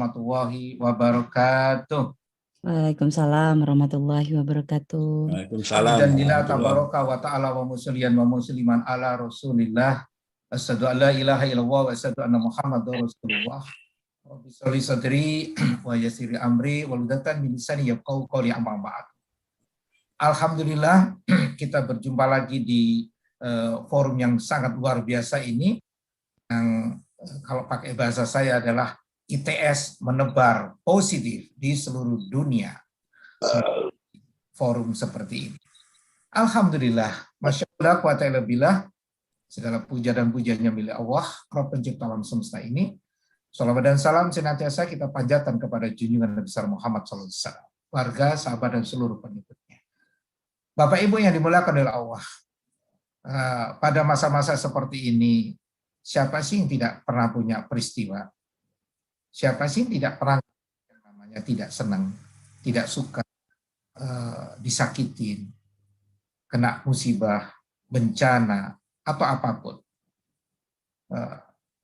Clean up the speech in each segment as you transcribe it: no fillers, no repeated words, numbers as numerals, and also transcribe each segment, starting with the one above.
warahmatullahi wabarakatuh. Waalaikumsalam warahmatullahi wabarakatuh. Waalaikumsalam Hamdan lillah warahmatullahi tabaraka wa ta'ala wa musliyan wa musliman ala rasulillah. Asyhadu an la ilaha illallah wa asyhadu anna muhammadar rasulullah. Rabbi sholli sadri wa yassir amri wahlul min lisani yafqahu qawli amma ba'd. Alhamdulillah kita berjumpa lagi di forum yang sangat luar biasa ini, yang kalau pakai bahasa saya adalah ITS menebar positif di seluruh dunia. Forum seperti ini. Alhamdulillah, Masya Allah, wa ta'ala billah, segala puja dan pujiannya milik Allah, Rabb pencipta alam semesta ini. Salawat dan salam senantiasa kita panjatkan kepada junjungan Nabi besar Muhammad SAW, warga, sahabat, dan seluruh pengikutnya. Bapak Ibu yang dimuliakan oleh Allah, pada masa-masa seperti ini, siapa sih yang tidak pernah punya peristiwa? Siapa sih yang tidak pernah namanya tidak senang, tidak suka, disakitin, kena musibah, bencana, atau apapun.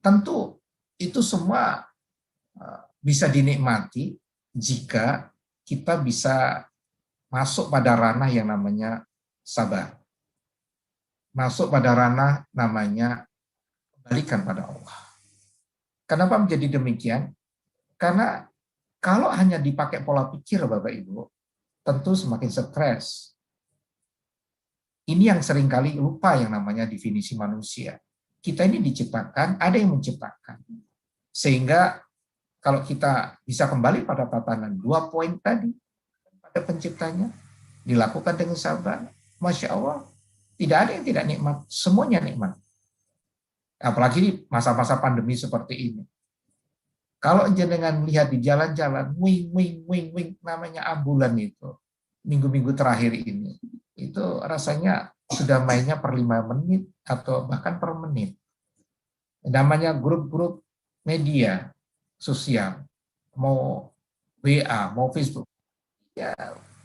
Tentu itu semua bisa dinikmati jika kita bisa masuk pada ranah yang namanya sabar. Masuk pada ranah namanya kembalikan pada Allah. Kenapa menjadi demikian? Karena kalau hanya dipakai pola pikir Bapak Ibu, tentu semakin stres. Ini yang seringkali lupa yang namanya definisi manusia. Kita ini diciptakan, ada yang menciptakan. Sehingga kalau kita bisa kembali pada tatanan 2 poin tadi, pada penciptanya, dilakukan dengan sabar, Masya Allah, tidak ada yang tidak nikmat, semuanya nikmat. Apalagi di masa-masa pandemi seperti ini. Kalau jenengan lihat di jalan-jalan, wing, namanya ambulan itu, minggu-minggu terakhir ini, itu rasanya sudah mainnya per 5 menit atau bahkan per menit. Namanya grup-grup media sosial, mau WA, mau Facebook, ya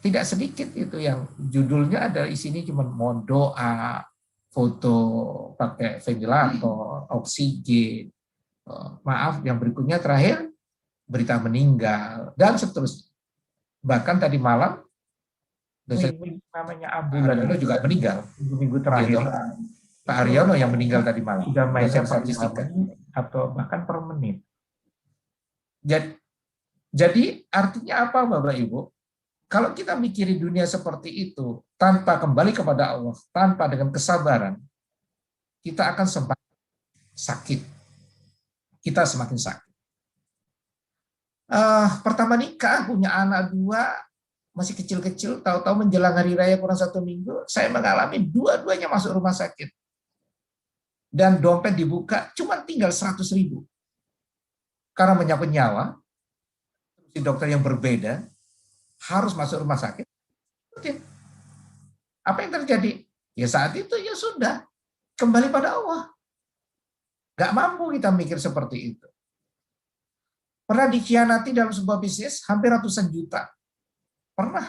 tidak sedikit itu yang judulnya ada isinya cuma mau doa, foto pakai ventilator, oksigen, maaf yang berikutnya terakhir berita meninggal dan seterusnya. Bahkan tadi malam namanya ambulan itu juga meninggal minggu terakhir. Pak Aryono yang meninggal tadi malam. Sudah mainnya statistika atau bahkan per menit. Jadi artinya apa Bapak Ibu? Kalau kita mikirin dunia seperti itu tanpa kembali kepada Allah, tanpa dengan kesabaran, kita akan semakin sakit. Kita semakin sakit. Pertama nikah, punya anak 2, masih kecil-kecil, tahu-tahu menjelang hari raya kurang 1 minggu, saya mengalami dua-duanya masuk rumah sakit. Dan dompet dibuka, cuma tinggal 100.000. Karena menyangkut nyawa, si dokter yang berbeda, harus masuk rumah sakit. Apa yang terjadi? Ya saat itu ya sudah, kembali pada Allah. Gak mampu kita mikir seperti itu. Pernah dikhianati dalam sebuah bisnis hampir ratusan juta. Pernah.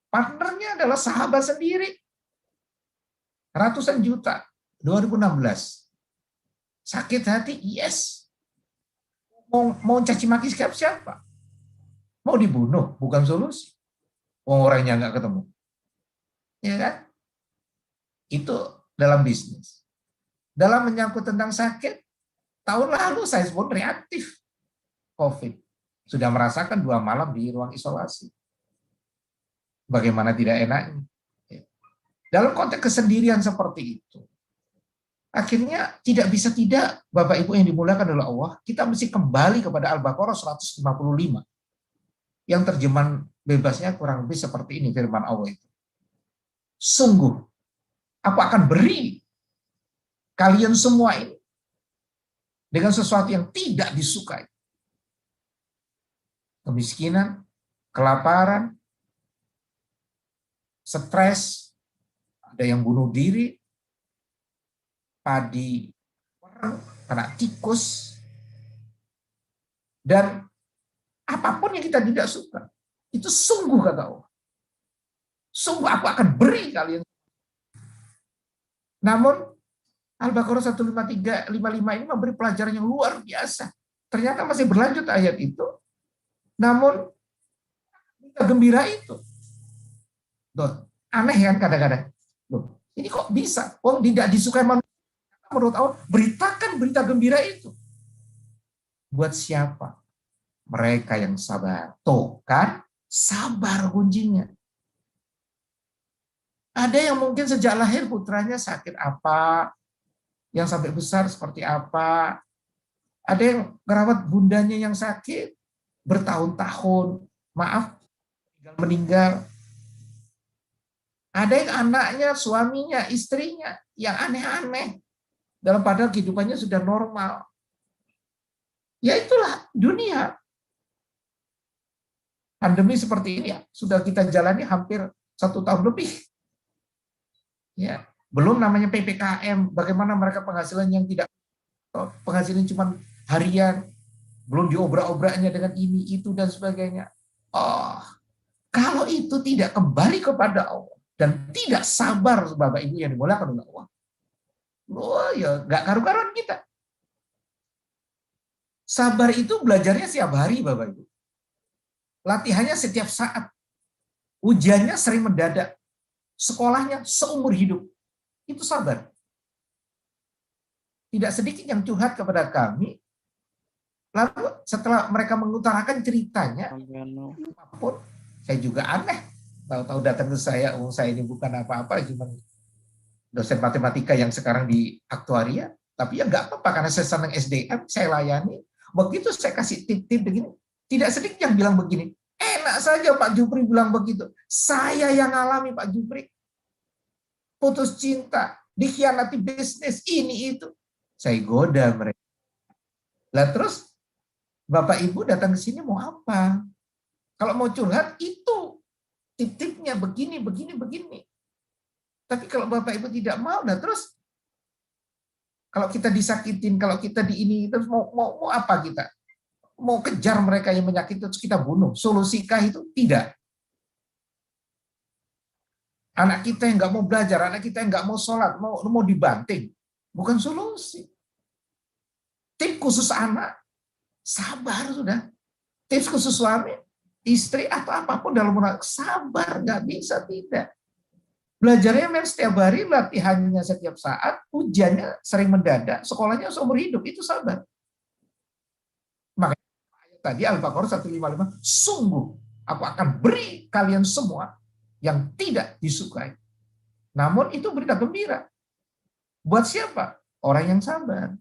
Partnernya adalah sahabat sendiri. Ratusan juta. 2016. Sakit hati, yes. Mau caci maki siapa? Mau dibunuh, bukan solusi. Orangnya nggak ketemu. Ya kan? Itu dalam bisnis. Dalam menyangkut tentang sakit, tahun lalu saya pun reaktif COVID. Sudah merasakan 2 malam di ruang isolasi. Bagaimana tidak enaknya. Dalam konteks kesendirian seperti itu, akhirnya tidak bisa tidak, Bapak Ibu yang dimuliakan oleh Allah, kita mesti kembali kepada Al-Baqarah 155. Yang terjemahan bebasnya kurang lebih seperti ini firman Allah itu. Sungguh, aku akan beri kalian semua ini dengan sesuatu yang tidak disukai. Kemiskinan, kelaparan, stres, ada yang bunuh diri, padi, kena tikus, dan apapun yang kita tidak suka. Itu sungguh kata Allah. Sungguh aku akan beri kalian. Namun Al-Baqarah 155 ini memberi pelajaran yang luar biasa. Ternyata masih berlanjut ayat itu, namun berita gembira itu. Loh, aneh kan kadang-kadang. Loh, ini kok bisa? Oh, tidak disukai manusia. Menurut Allah, beritakan berita gembira itu. Buat siapa? Mereka yang sabar. Tuh kan, sabar kuncinya. Ada yang mungkin sejak lahir putranya sakit apa, yang sampai besar seperti apa. Ada yang merawat bundanya yang sakit bertahun-tahun. Maaf, meninggal. Ada yang anaknya, suaminya, istrinya yang aneh-aneh. Dalam padahal kehidupannya sudah normal. Ya itulah dunia. Pandemi seperti ini ya, sudah kita jalani hampir 1 tahun lebih. Ya, belum namanya PPKM, bagaimana mereka penghasilan yang tidak, penghasilan cuma harian, belum diobrak-obraknya dengan ini, itu, dan sebagainya. Oh, kalau itu tidak kembali kepada Allah, dan tidak sabar, Bapak Ibu yang dimuliakan oleh Allah, oh ya nggak karu-karuan kita. Sabar itu belajarnya setiap hari, Bapak Ibu. Latihannya setiap saat. Ujiannya sering mendadak. Sekolahnya seumur hidup. Itu sabar. Tidak sedikit yang curhat kepada kami. Lalu setelah mereka mengutarakan ceritanya, apapun, saya juga aneh. Tahu-tahu datang ke saya, oh saya ini bukan apa-apa, cuma dosen matematika yang sekarang di aktuaria. Tapi ya nggak apa-apa, karena saya senang SDM, saya layani. Begitu saya kasih tip-tip begini, tidak sedikit yang bilang begini, enak saja Pak Jupri bilang begitu. Saya yang alami Pak Jupri. Putus cinta, dikhianati bisnis, ini itu. Saya goda mereka. Lah terus Bapak Ibu datang ke sini mau apa? Kalau mau curhat itu tip-tipnya begini, begini, begini. Tapi kalau Bapak Ibu tidak mau, nah terus kalau kita disakitin, kalau kita di ini, terus mau apa kita? Mau kejar mereka yang menyakiti, terus kita bunuh. Solusikah itu? Tidak. Anak kita yang nggak mau belajar, anak kita yang nggak mau sholat, mau dibanting. Bukan solusi. Tip khusus anak, sabar sudah. Tips khusus suami, istri, atau apapun dalam rumah, sabar, nggak bisa tidak. Belajarnya memang setiap hari, latihannya setiap saat, ujiannya sering mendadak, sekolahnya seumur hidup, itu sabar. Makanya ayat tadi Al-Baqarah 155, sungguh aku akan beri kalian semua yang tidak disukai. Namun itu berita gembira. Buat siapa? Orang yang sabar.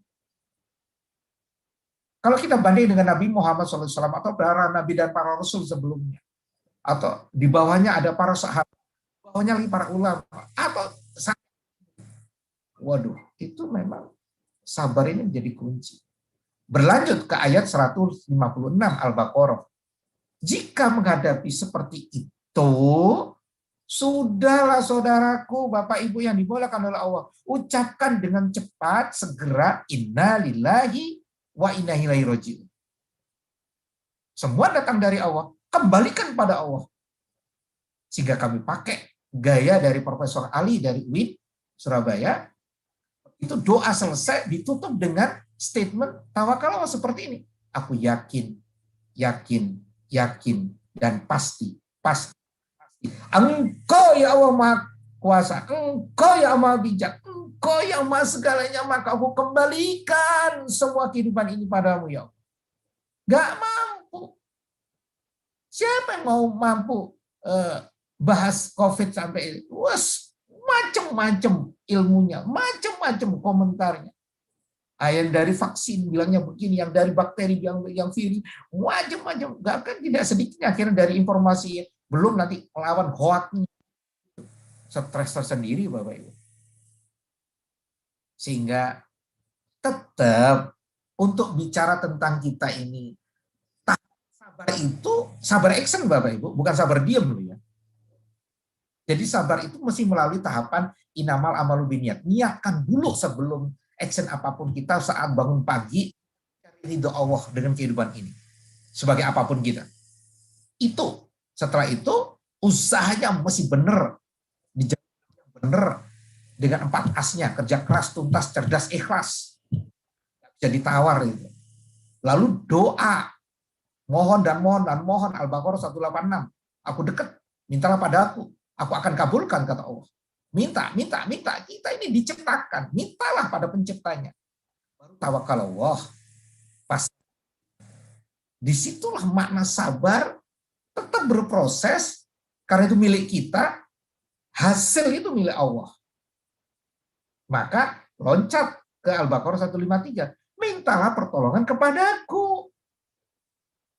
Kalau kita banding dengan Nabi Muhammad SAW atau para nabi dan para rasul sebelumnya, atau di bawahnya ada para sahabat, bawahnya lagi para ulama, atau waduh, itu memang sabar ini menjadi kunci. Berlanjut ke ayat 156 Al-Baqarah. Jika menghadapi seperti itu, sudahlah saudaraku, Bapak Ibu yang dimuliakan oleh Allah, ucapkan dengan cepat, segera, inna lillahi wa inna ilaihi raji'un. Semua datang dari Allah, kembalikan pada Allah. Sehingga kami pakai gaya dari Profesor Ali dari UIN Surabaya, itu doa selesai ditutup dengan statement tawakal Allah seperti ini. Aku yakin, yakin, yakin, dan pasti, pasti. Engkau ya Allah Maha Kuasa, Engkau ya Maha Bijak, Engkau yang Maha segalanya, maka aku kembalikan semua kehidupan ini padamu ya Allah. Gak mampu. Siapa yang mau mampu bahas COVID sampai ini? Macam-macam ilmunya, macam-macam komentarnya. Yang dari vaksin bilangnya begini, yang dari bakteri yang virus, macam-macam. Gak kan tidak sedikit akhirnya dari informasi, belum nanti melawan hoax, stres tersendiri Bapak Ibu. Sehingga tetap untuk bicara tentang kita ini, sabar itu sabar action Bapak Ibu, bukan sabar diam loh ya. Jadi sabar itu mesti melalui tahapan inamal amalu biniat. Niatkan dulu sebelum action apapun kita saat bangun pagi, cari ridho Allah dengan kehidupan ini. Sebagai apapun kita. Itu. Setelah itu, usahanya mesti benar. Dijalankan benar. Dengan 4 asnya, kerja keras, tuntas, cerdas, ikhlas. Jadi tawar itu. Lalu doa, mohon dan mohon dan mohon, Al-Baqarah 186. Aku dekat, mintalah padaku, aku akan kabulkan, kata Allah. Minta, minta, minta. Kita ini diciptakan, mintalah pada penciptanya. Baru tawakal Allah. Pas disitulah makna sabar, tetap berproses, karena itu milik kita, hasil itu milik Allah. Maka loncat ke Al-Baqarah 153. Mintalah pertolongan kepadaku.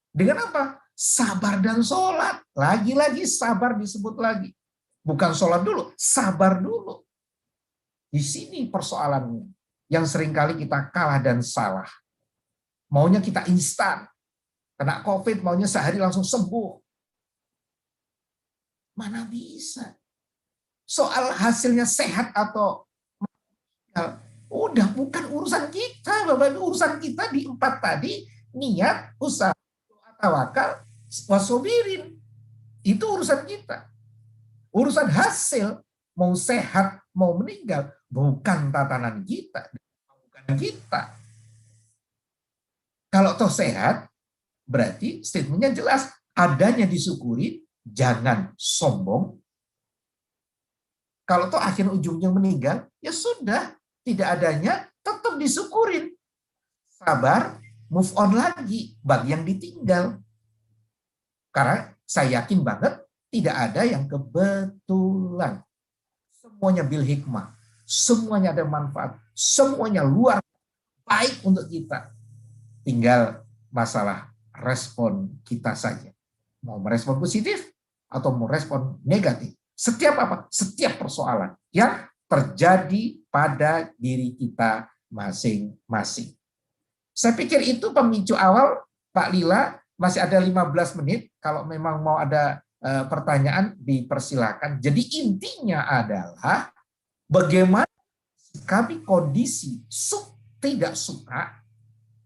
Dengan apa? Sabar dan sholat. Lagi-lagi sabar disebut lagi. Bukan sholat dulu, sabar dulu. Di sini persoalannya. Yang seringkali kita kalah dan salah. Maunya kita instan. Kena COVID, maunya sehari langsung sembuh. Mana bisa? Soal hasilnya sehat atau udah bukan urusan kita, Bapak. Urusan kita di 4 tadi, niat, usaha, tawakal, wasobirin. Itu urusan kita. Urusan hasil, mau sehat, mau meninggal, bukan tatanan kita, bukan kita. Kalau toh sehat, berarti statementnya jelas, adanya disyukuri, jangan sombong. Kalau toh akhir ujungnya meninggal, ya sudah, tidak adanya, tetap disyukurin. Sabar, move on lagi, bagi yang ditinggal. Karena saya yakin banget, tidak ada yang kebetulan. Semuanya bil hikmah, semuanya ada manfaat, semuanya luar baik untuk kita. Tinggal masalah respon kita saja. Mau merespon positif atau mau merespon negatif. Setiap apa? Setiap persoalan yang terjadi pada diri kita masing-masing. Saya pikir itu pemicu awal, Pak Lila. Masih ada 15 menit. Kalau memang mau ada pertanyaan, dipersilakan. Jadi intinya adalah bagaimana kami kondisi tidak suka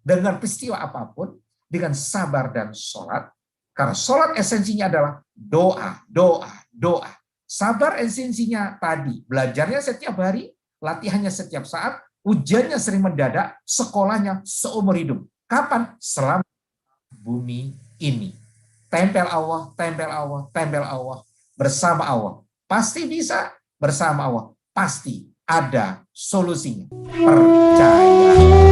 dengan peristiwa apapun, dengan sabar dan sholat. Karena sholat esensinya adalah doa, doa, doa. Sabar esensinya tadi, belajarnya setiap hari, latihannya setiap saat, ujiannya sering mendadak, sekolahnya seumur hidup. Kapan? Selama bumi ini. Tempel Allah, tempel Allah, tempel Allah. Bersama Allah. Pasti bisa, bersama Allah. Pasti ada solusinya. Percaya.